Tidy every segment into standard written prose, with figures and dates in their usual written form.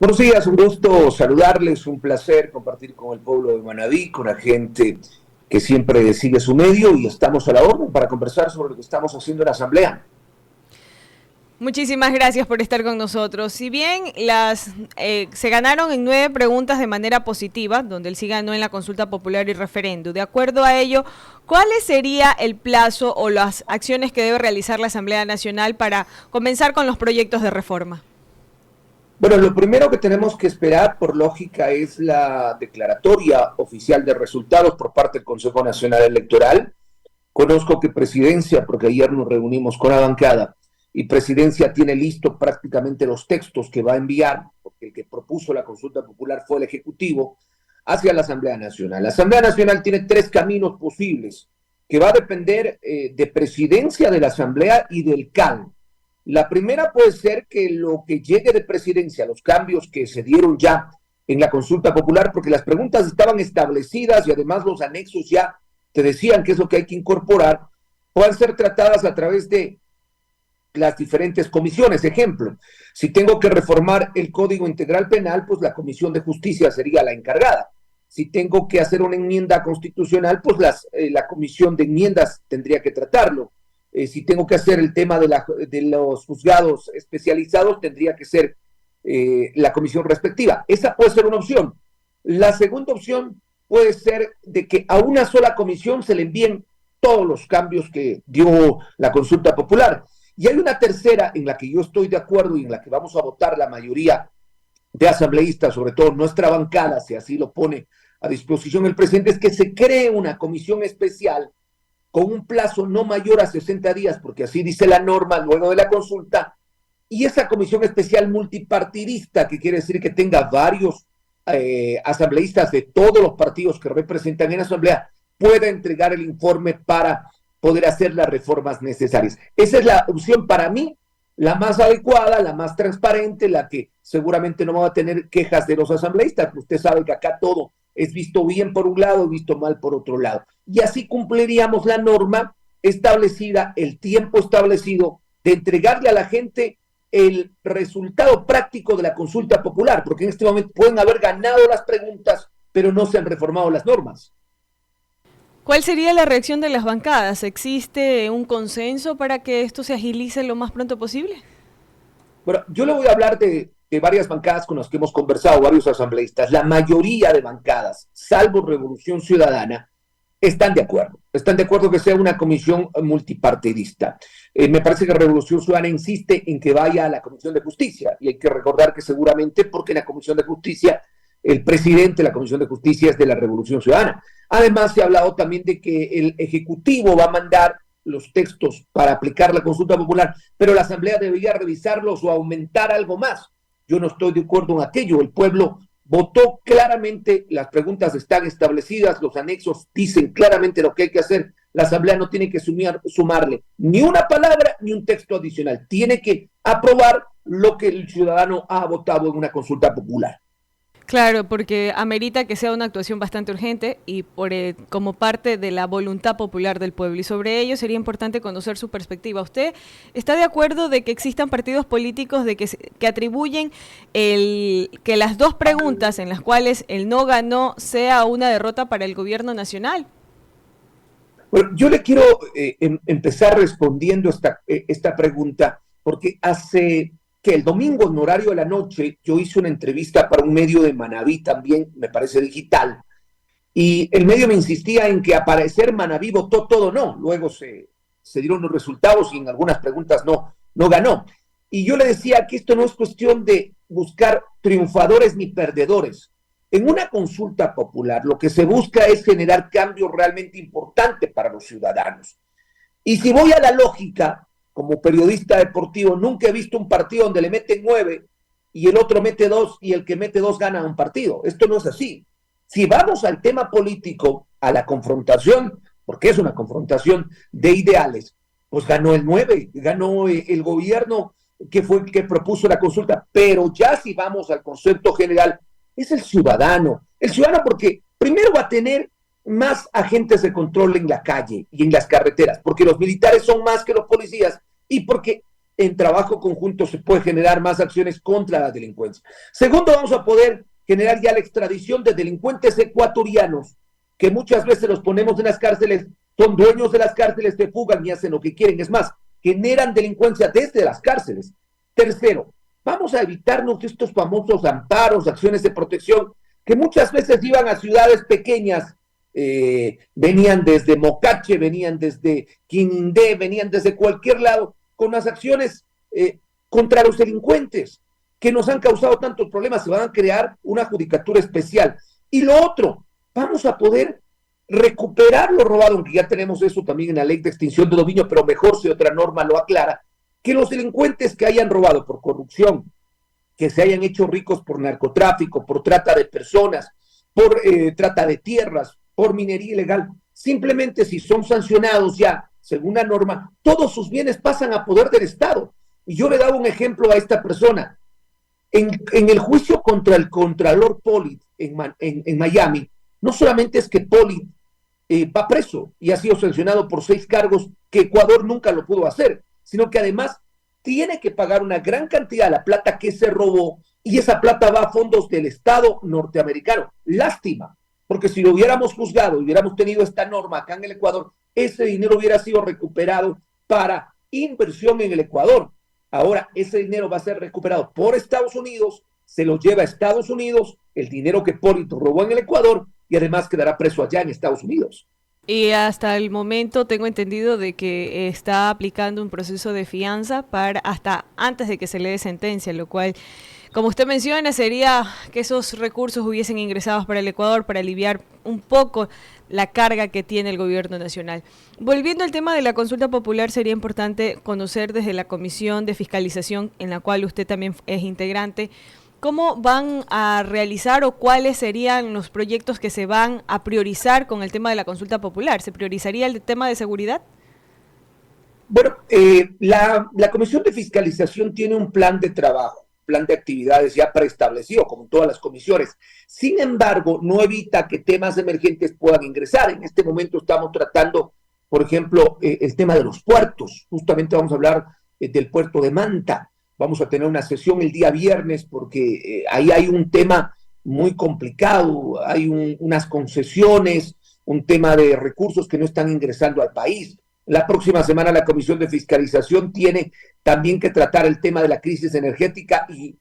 Buenos días, un gusto saludarles, un placer compartir con el pueblo de Manabí, con la gente que siempre sigue su medio y estamos a la orden para conversar sobre lo que estamos haciendo en la Asamblea. Muchísimas gracias por estar con nosotros. Si bien se ganaron en 9 preguntas de manera positiva, donde él sí ganó en la consulta popular y referendo, de acuerdo a ello, ¿cuál sería el plazo o las acciones que debe realizar la Asamblea Nacional para comenzar con los proyectos de reforma? Bueno, lo primero que tenemos que esperar, por lógica, es la declaratoria oficial de resultados por parte del Consejo Nacional Electoral. Conozco que Presidencia, porque ayer nos reunimos con la bancada, y Presidencia tiene listo prácticamente los textos que va a enviar, porque el que propuso la consulta popular fue el Ejecutivo, hacia la Asamblea Nacional. La Asamblea Nacional tiene tres caminos posibles, que va a depender de Presidencia de la Asamblea y del CAN. La primera puede ser que lo que llegue de Presidencia, los cambios que se dieron ya en la consulta popular, porque las preguntas estaban establecidas y además los anexos ya te decían que es lo que hay que incorporar, puedan ser tratadas a través de las diferentes comisiones. Ejemplo, si tengo que reformar el Código Integral Penal, pues la Comisión de Justicia sería la encargada. Si tengo que hacer una enmienda constitucional, pues la Comisión de Enmiendas tendría que tratarlo. Si tengo que hacer el tema de los juzgados especializados, tendría que ser la comisión respectiva. Esa puede ser una opción. La segunda opción puede ser de que a una sola comisión se le envíen todos los cambios que dio la consulta popular. Y hay una tercera en la que yo estoy de acuerdo y en la que vamos a votar la mayoría de asambleístas, sobre todo nuestra bancada, si así lo pone a disposición el presidente, es que se cree una comisión especial con un plazo no mayor a 60 días, porque así dice la norma luego de la consulta, y esa comisión especial multipartidista, que quiere decir que tenga varios asambleístas de todos los partidos que representan en la asamblea, pueda entregar el informe para poder hacer las reformas necesarias. Esa es la opción para mí, la más adecuada, la más transparente, la que seguramente no va a tener quejas de los asambleístas. Usted sabe que acá todo es visto bien por un lado y visto mal por otro lado. Y así cumpliríamos la norma establecida, el tiempo establecido de entregarle a la gente el resultado práctico de la consulta popular, porque en este momento pueden haber ganado las preguntas, pero no se han reformado las normas. ¿Cuál sería la reacción de las bancadas? ¿Existe un consenso para que esto se agilice lo más pronto posible? Bueno, yo le voy a hablar de varias bancadas con las que hemos conversado, varios asambleístas. La mayoría de bancadas, salvo Revolución Ciudadana, están de acuerdo que sea una comisión multipartidista. Me parece que Revolución Ciudadana insiste en que vaya a la Comisión de Justicia, y hay que recordar que seguramente porque la Comisión de Justicia, el presidente de la Comisión de Justicia es de la Revolución Ciudadana. Además, se ha hablado también de que el Ejecutivo va a mandar los textos para aplicar la consulta popular, pero la Asamblea debería revisarlos o aumentar algo más. Yo no estoy de acuerdo en aquello. El pueblo votó claramente, las preguntas están establecidas, los anexos dicen claramente lo que hay que hacer. La Asamblea no tiene que sumarle ni una palabra ni un texto adicional. Tiene que aprobar lo que el ciudadano ha votado en una consulta popular. Claro, porque amerita que sea una actuación bastante urgente y como parte de la voluntad popular del pueblo. Y sobre ello sería importante conocer su perspectiva. ¿Usted está de acuerdo de que existan partidos políticos que atribuyen que las 2 preguntas en las cuales el no ganó sea una derrota para el gobierno nacional? Bueno, yo le quiero empezar respondiendo esta pregunta, porque hace que el domingo en horario de la noche yo hice una entrevista para un medio de Manabí también, me parece digital, y el medio me insistía en que a parecer Manabí votó todo no, luego se dieron los resultados y en algunas preguntas no ganó. Y yo le decía que esto no es cuestión de buscar triunfadores ni perdedores. En una consulta popular lo que se busca es generar cambios realmente importantes para los ciudadanos. Y si voy a la lógica, como periodista deportivo, nunca he visto un partido donde le meten 9 y el otro mete 2 y el que mete 2 gana un partido. Esto no es así. Si vamos al tema político, a la confrontación, porque es una confrontación de ideales, pues ganó el 9, ganó el gobierno que fue el que propuso la consulta. Pero ya si vamos al concepto general, es el ciudadano. El ciudadano porque primero va a tener más agentes de control en la calle y en las carreteras, porque los militares son más que los policías y porque en trabajo conjunto se puede generar más acciones contra la delincuencia. Segundo, vamos a poder generar ya la extradición de delincuentes ecuatorianos, que muchas veces los ponemos en las cárceles, son dueños de las cárceles, se fugan y hacen lo que quieren. Es más, generan delincuencia desde las cárceles. Tercero, vamos a evitarnos estos famosos amparos, acciones de protección, que muchas veces iban a ciudades pequeñas, venían desde Mocache, venían desde Quinindé, venían desde cualquier lado, con las acciones contra los delincuentes, que nos han causado tantos problemas. Se van a crear una judicatura especial. Y lo otro, vamos a poder recuperar lo robado, aunque ya tenemos eso también en la ley de extinción de dominio, pero mejor si otra norma lo aclara, que los delincuentes que hayan robado por corrupción, que se hayan hecho ricos por narcotráfico, por trata de personas, por trata de tierras, por minería ilegal, simplemente si son sancionados ya, según la norma, todos sus bienes pasan a poder del Estado. Y yo le daba un ejemplo a esta persona. En el juicio contra el Contralor Pollitt en Miami, no solamente es que Pollitt va preso y ha sido sancionado por 6 cargos que Ecuador nunca lo pudo hacer, sino que además tiene que pagar una gran cantidad de la plata que se robó, y esa plata va a fondos del Estado norteamericano. Lástima, porque si lo hubiéramos juzgado y hubiéramos tenido esta norma acá en el Ecuador, ese dinero hubiera sido recuperado para inversión en el Ecuador. Ahora ese dinero va a ser recuperado por Estados Unidos, se lo lleva a Estados Unidos, el dinero que Pollitt robó en el Ecuador, y además quedará preso allá en Estados Unidos. Y hasta el momento tengo entendido de que está aplicando un proceso de fianza para hasta antes de que se le dé sentencia, lo cual, como usted menciona, sería que esos recursos hubiesen ingresado para el Ecuador para aliviar un poco la carga que tiene el gobierno nacional. Volviendo al tema de la consulta popular, sería importante conocer desde la Comisión de Fiscalización, en la cual usted también es integrante, ¿cómo van a realizar o cuáles serían los proyectos que se van a priorizar con el tema de la consulta popular? ¿Se priorizaría el tema de seguridad? Bueno, la Comisión de Fiscalización tiene un plan de trabajo, plan de actividades ya preestablecido, como todas las comisiones. Sin embargo, no evita que temas emergentes puedan ingresar. En este momento estamos tratando, por ejemplo, el tema de los puertos. Justamente vamos a hablar del puerto de Manta. Vamos a tener una sesión el día viernes porque ahí hay un tema muy complicado, hay unas concesiones, un tema de recursos que no están ingresando al país. La próxima semana la Comisión de Fiscalización tiene también que tratar el tema de la crisis energética y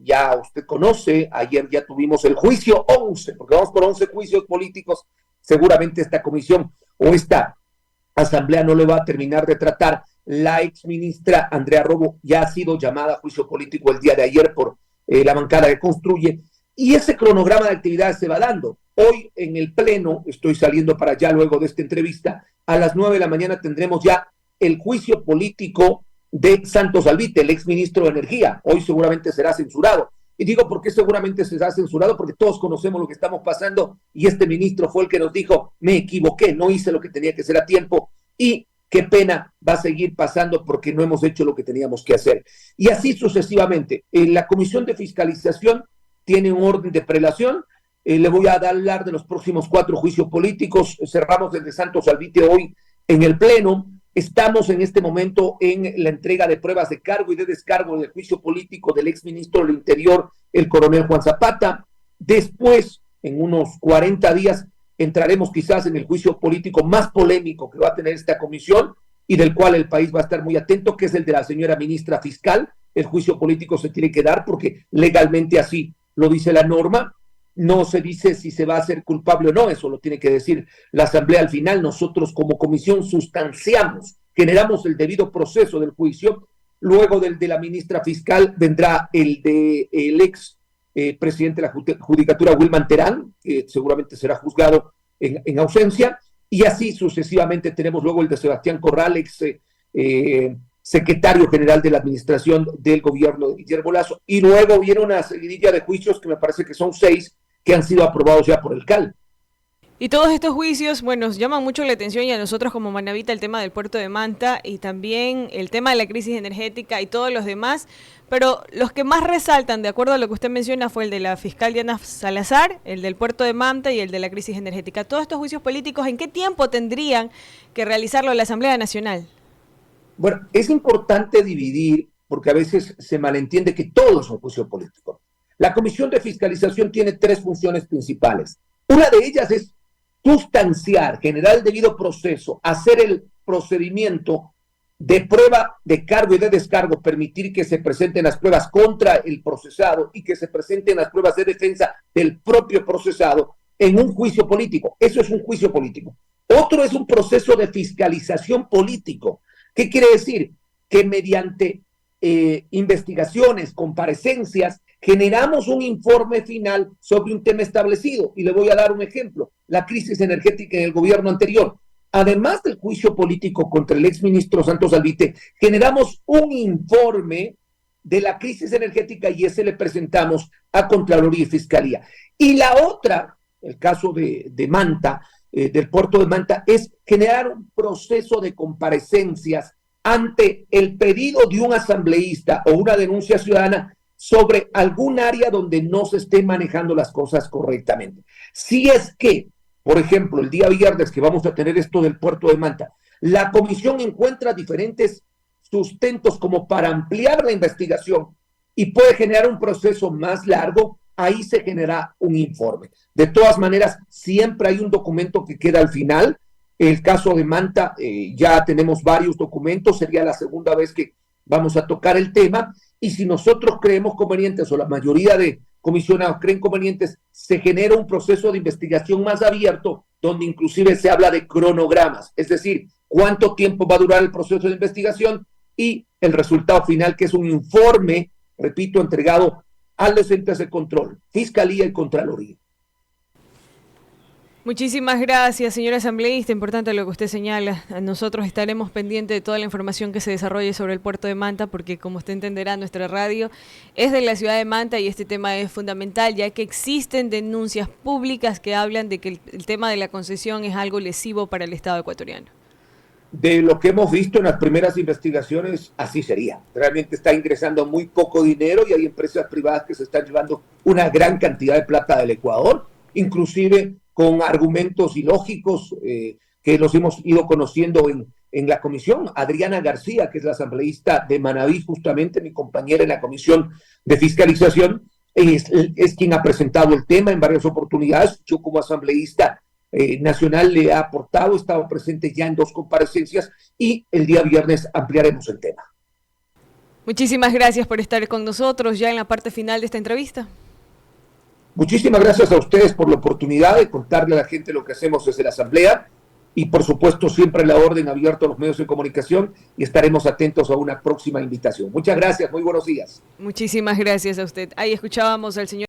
ya usted conoce, ayer ya tuvimos el juicio 11, porque vamos por 11 juicios políticos. Seguramente esta comisión o esta asamblea no le va a terminar de tratar. La exministra Andrea Robo ya ha sido llamada a juicio político el día de ayer por la bancada que Construye, y ese cronograma de actividades se va dando. Hoy en el Pleno, estoy saliendo para allá luego de esta entrevista, a las 9 de la mañana tendremos ya el juicio político de Santos Albite, el exministro de Energía. Hoy seguramente será censurado. Y digo por qué seguramente será censurado, porque todos conocemos lo que estamos pasando, y este ministro fue el que nos dijo, me equivoqué, no hice lo que tenía que hacer a tiempo, y qué pena, va a seguir pasando porque no hemos hecho lo que teníamos que hacer. Y así sucesivamente. La Comisión de Fiscalización tiene un orden de prelación. Le voy a hablar de los próximos 4 juicios políticos. Cerramos el de Santos Albite hoy en el Pleno. Estamos en este momento en la entrega de pruebas de cargo y de descargo del juicio político del exministro del Interior, el coronel Juan Zapata. Después, en unos 40 días, entraremos quizás en el juicio político más polémico que va a tener esta comisión y del cual el país va a estar muy atento, que es el de la señora ministra fiscal. El juicio político se tiene que dar porque legalmente así lo dice la norma. No se dice si se va a hacer culpable o no, eso lo tiene que decir la asamblea al final. Nosotros como comisión sustanciamos, generamos el debido proceso del juicio. Luego del de la ministra fiscal vendrá el de el ex presidente de la Judicatura, Wilman Terán, que seguramente será juzgado en ausencia, y así sucesivamente. Tenemos luego el de Sebastián Corral, ex secretario general de la administración del gobierno de Guillermo Lasso, y luego viene una seguidilla de juicios que me parece que son 6 que han sido aprobados ya por el CAL. Y todos estos juicios, bueno, llaman mucho la atención, y a nosotros como Manavita el tema del puerto de Manta y también el tema de la crisis energética y todos los demás, pero los que más resaltan, de acuerdo a lo que usted menciona, fue el de la fiscal Diana Salazar, el del puerto de Manta y el de la crisis energética. Todos estos juicios políticos, ¿en qué tiempo tendrían que realizarlo la Asamblea Nacional? Bueno, es importante dividir, porque a veces se malentiende que todo es un juicio político. La Comisión de Fiscalización tiene tres funciones principales. Una de ellas es sustanciar, generar el debido proceso, hacer el procedimiento de prueba de cargo y de descargo, permitir que se presenten las pruebas contra el procesado y que se presenten las pruebas de defensa del propio procesado en un juicio político. Eso es un juicio político. Otro es un proceso de fiscalización político. ¿Qué quiere decir? Que mediante investigaciones, comparecencias, generamos un informe final sobre un tema establecido. Y le voy a dar un ejemplo: la crisis energética en el gobierno anterior. Además del juicio político contra el exministro Santos Alvite, generamos un informe de la crisis energética y ese le presentamos a Contraloría y Fiscalía. Y la otra, el caso de Manta, del puerto de Manta, es generar un proceso de comparecencias ante el pedido de un asambleísta o una denuncia ciudadana sobre algún área donde no se estén manejando las cosas correctamente. Si es que, por ejemplo, el día viernes que vamos a tener esto del puerto de Manta, la comisión encuentra diferentes sustentos como para ampliar la investigación y puede generar un proceso más largo, ahí se genera un informe. De todas maneras, siempre hay un documento que queda al final. El caso de Manta, ya tenemos varios documentos, sería la segunda vez que vamos a tocar el tema, y si nosotros creemos convenientes, o la mayoría de comisionados creen convenientes, se genera un proceso de investigación más abierto, donde inclusive se habla de cronogramas, es decir, cuánto tiempo va a durar el proceso de investigación y el resultado final, que es un informe, repito, entregado a los entes de control, Fiscalía y Contraloría. Muchísimas gracias, señor asambleísta. Importante lo que usted señala. Nosotros estaremos pendientes de toda la información que se desarrolle sobre el puerto de Manta, porque como usted entenderá, nuestra radio es de la ciudad de Manta y este tema es fundamental, ya que existen denuncias públicas que hablan de que el tema de la concesión es algo lesivo para el Estado ecuatoriano. De lo que hemos visto en las primeras investigaciones, así sería. Realmente está ingresando muy poco dinero y hay empresas privadas que se están llevando una gran cantidad de plata del Ecuador, inclusive con argumentos ilógicos que los hemos ido conociendo en la comisión. Adriana García, que es la asambleísta de Manabí, justamente mi compañera en la comisión de fiscalización, es quien ha presentado el tema en varias oportunidades. Yo como asambleísta nacional le he aportado, he estado presente ya en 2 comparecencias y el día viernes ampliaremos el tema. Muchísimas gracias por estar con nosotros ya en la parte final de esta entrevista. Muchísimas gracias a ustedes por la oportunidad de contarle a la gente lo que hacemos desde la Asamblea y por supuesto siempre la orden abierta a los medios de comunicación y estaremos atentos a una próxima invitación. Muchas gracias, muy buenos días. Muchísimas gracias a usted. Ahí escuchábamos al señor